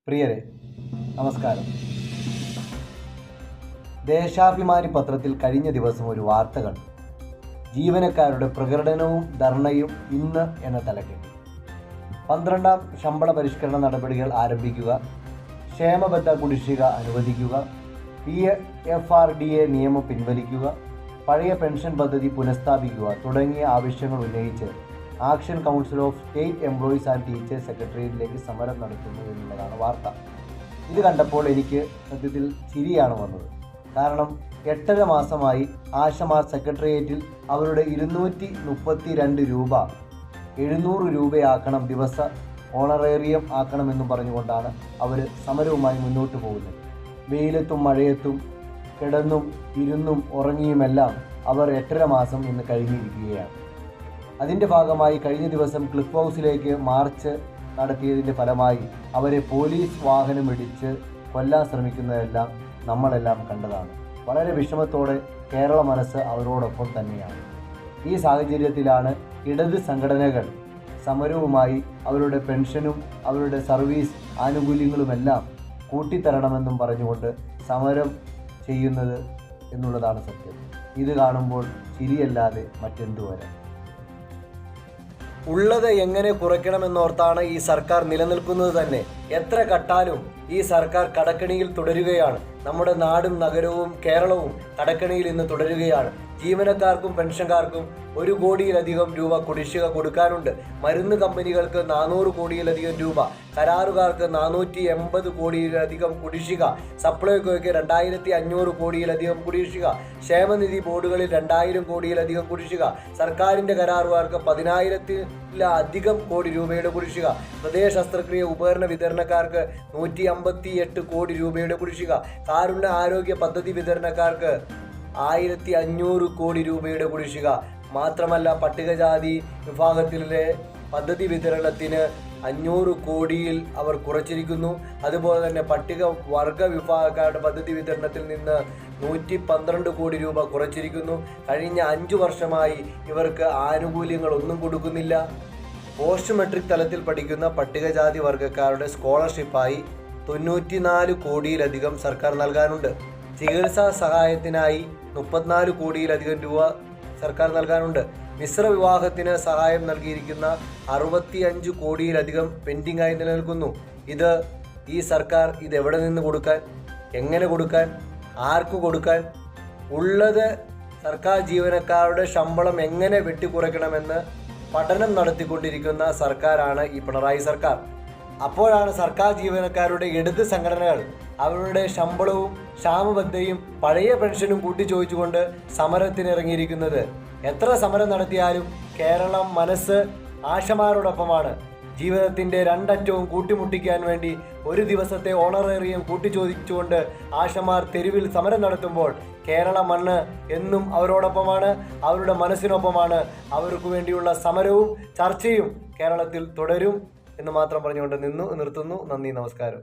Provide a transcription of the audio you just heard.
പ്രിയരെ നമസ്കാരം. ദേശാഭിമാനി പത്രത്തിൽ കഴിഞ്ഞ ദിവസം ഒരു വാർത്ത കണ്ടു. ജീവനക്കാരുടെ പ്രകടനവും ധർണയും ഇന്ന് എന്ന തലക്കെട്ടിൽ. 12ാം ശമ്പള പരിഷ്കരണ നടപടികൾ ആരംഭിക്കുക, ക്ഷേമബത്ത കുടിശ്ശിക അനുവദിക്കുക, PFRDA നിയമം പിൻവലിക്കുക, പഴയ പെൻഷൻ പദ്ധതി പുനഃസ്ഥാപിക്കുക തുടങ്ങിയ ആവശ്യങ്ങൾ ഉന്നയിച്ച് action council of state employees and teachers സെക്രട്ടേറിയറ്റിലേക്ക് സമരം നടത്തുന്നു എന്നുള്ളതാണ് വാർത്ത. ഇത് കണ്ടപ്പോൾ എനിക്ക് സത്യത്തിൽ ചിരിയാണ് വന്നത്. കാരണം 8.5 മാസമായി ആശമാർ സെക്രട്ടേറിയറ്റിൽ അവരുടെ 232 രൂപ 700 രൂപയാക്കണം, ദിവസ ഓണറേറിയം ആക്കണമെന്നും പറഞ്ഞുകൊണ്ടാണ് അവർ സമരവുമായി മുന്നോട്ട് പോകുന്നത്. വെയിലത്തും മഴയത്തും കിടന്നും ഇരുന്നും ഉറങ്ങിയുമെല്ലാം അവർ 8.5 മാസം ഇന്ന് കഴിഞ്ഞിരിക്കുകയാണ്. അതിൻ്റെ ഭാഗമായി കഴിഞ്ഞ ദിവസം ക്ലിഫ് ഹൗസിലേക്ക് മാർച്ച് നടത്തിയതിൻ്റെ ഫലമായി അവരെ പോലീസ് വാഹനമിടിച്ച് കൊല്ലാൻ ശ്രമിക്കുന്നതെല്ലാം നമ്മളെല്ലാം കണ്ടതാണ്. വളരെ വിഷമത്തോടെ കേരള മനസ്സ് അവരോടൊപ്പം തന്നെയാണ്. ഈ സാഹചര്യത്തിലാണ് ഇടത് സംഘടനകൾ സമരവുമായി അവരുടെ പെൻഷനും അവരുടെ സർവീസ് ആനുകൂല്യങ്ങളുമെല്ലാം കൂട്ടിത്തരണമെന്നും പറഞ്ഞുകൊണ്ട് സമരം ചെയ്യുന്നത് എന്നുള്ളതാണ് സത്യം. ഇത് കാണുമ്പോൾ ചിരിയല്ലാതെ മറ്റെന്തു വരാം. ഉള്ളത് എങ്ങനെ കുറയ്ക്കണമെന്നോർത്താണ് ഈ സർക്കാർ നിലനിൽക്കുന്നത് തന്നെ. എത്ര കട്ടാലും ഈ സർക്കാർ കടക്കണിയിൽ തുടരുകയാണ്. നമ്മുടെ നാടും നഗരവും കേരളവും കടക്കണിയിൽ ഇന്ന് തുടരുകയാണ്. ജീവനക്കാർക്കും പെൻഷൻകാർക്കും 1 കോടിയിലധികം രൂപ കുടിശ്ശിക കൊടുക്കാനുണ്ട്. മരുന്ന് കമ്പനികൾക്ക് 400 കോടിയിലധികം രൂപ, കരാറുകാർക്ക് 480 കോടിയിലധികം കുടിശ്ശിക, സപ്ലൈകോയ്ക്ക് 2500 കോടിയിലധികം കുടിശ്ശിക, ക്ഷേമനിധി ബോർഡുകളിൽ 2000 കോടിയിലധികം കുടിശ്ശിക, സർക്കാരിൻ്റെ കരാറുകാർക്ക് 10,000-ലധികം കോടി രൂപയുടെ കുടിശ്ശിക, ഹൃദയ ശസ്ത്രക്രിയ ഉപകരണ വിതരണക്കാർക്ക് 158 കോടി രൂപയുടെ കുടിശ്ശിക, കാരുണ്യ ആരോഗ്യ പദ്ധതി വിതരണക്കാർക്ക് 1500 കോടി രൂപയുടെ കുടിശ്ശിക. മാത്രമല്ല, പട്ടികജാതി വിഭാഗത്തിലെ പദ്ധതി വിതരണത്തിന് 500 കോടിയിൽ അവർ കുറച്ചിരിക്കുന്നു. അതുപോലെ തന്നെ പട്ടിക വർഗ വിഭാഗക്കാരുടെ പദ്ധതി വിതരണത്തിൽ നിന്ന് 112 കോടി രൂപ കുറച്ചിരിക്കുന്നു. കഴിഞ്ഞ 5 വർഷമായി ഇവർക്ക് ആനുകൂല്യങ്ങളൊന്നും കൊടുക്കുന്നില്ല. പോസ്റ്റ് മെട്രിക് തലത്തിൽ പഠിക്കുന്ന പട്ടികജാതി വർഗക്കാരുടെ സ്കോളർഷിപ്പായി 94 കോടിയിലധികം സർക്കാർ നൽകാനുണ്ട്. ചികിത്സാ സഹായത്തിനായി 34 കോടിയിലധികം രൂപ സർക്കാർ നൽകാനുണ്ട്. മിശ്ര വിവാഹത്തിന് സഹായം നൽകിയിരിക്കുന്ന 65 കോടിയിലധികം പെൻഡിംഗ് ആയി നിലനിൽക്കുന്നു. ഈ സർക്കാർ ഇതെവിടെ നിന്ന് കൊടുക്കാൻ, എങ്ങനെ കൊടുക്കാൻ, ആർക്ക് കൊടുക്കാൻ? ഉള്ളത് സർക്കാർ ജീവനക്കാരുടെ ശമ്പളം എങ്ങനെ വെട്ടിക്കുറയ്ക്കണമെന്ന് പഠനം നടത്തിക്കൊണ്ടിരിക്കുന്ന സർക്കാരാണ് ഈ പിണറായി സർക്കാർ. അപ്പോഴാണ് സർക്കാർ ജീവനക്കാരുടെ ഇടത് സംഘടനകൾ അവരുടെ ശമ്പളവും ക്ഷാമബത്തയും പഴയ പെൻഷനും കൂട്ടിച്ചോദിച്ചുകൊണ്ട് സമരത്തിനിറങ്ങിയിരിക്കുന്നത്. എത്ര സമരം നടത്തിയാലും കേരളം മനസ്സ് ആശമാരോടൊപ്പമാണ്. ജീവിതത്തിൻ്റെ 2 അറ്റവും കൂട്ടിമുട്ടിക്കാൻ വേണ്ടി ഒരു ദിവസത്തെ ഓണറേറിയം കൂട്ടിച്ചോദിച്ചുകൊണ്ട് ആശമാർ തെരുവിൽ സമരം നടത്തുമ്പോൾ കേരള മണ്ണ് എന്നും അവരോടൊപ്പമാണ്, അവരുടെ മനസ്സിനൊപ്പമാണ്. അവർക്ക് വേണ്ടിയുള്ള സമരവും ചർച്ചയും കേരളത്തിൽ തുടരും എന്ന് മാത്രം പറഞ്ഞുകൊണ്ട് നിർത്തുന്നു. നന്ദി, നമസ്കാരം.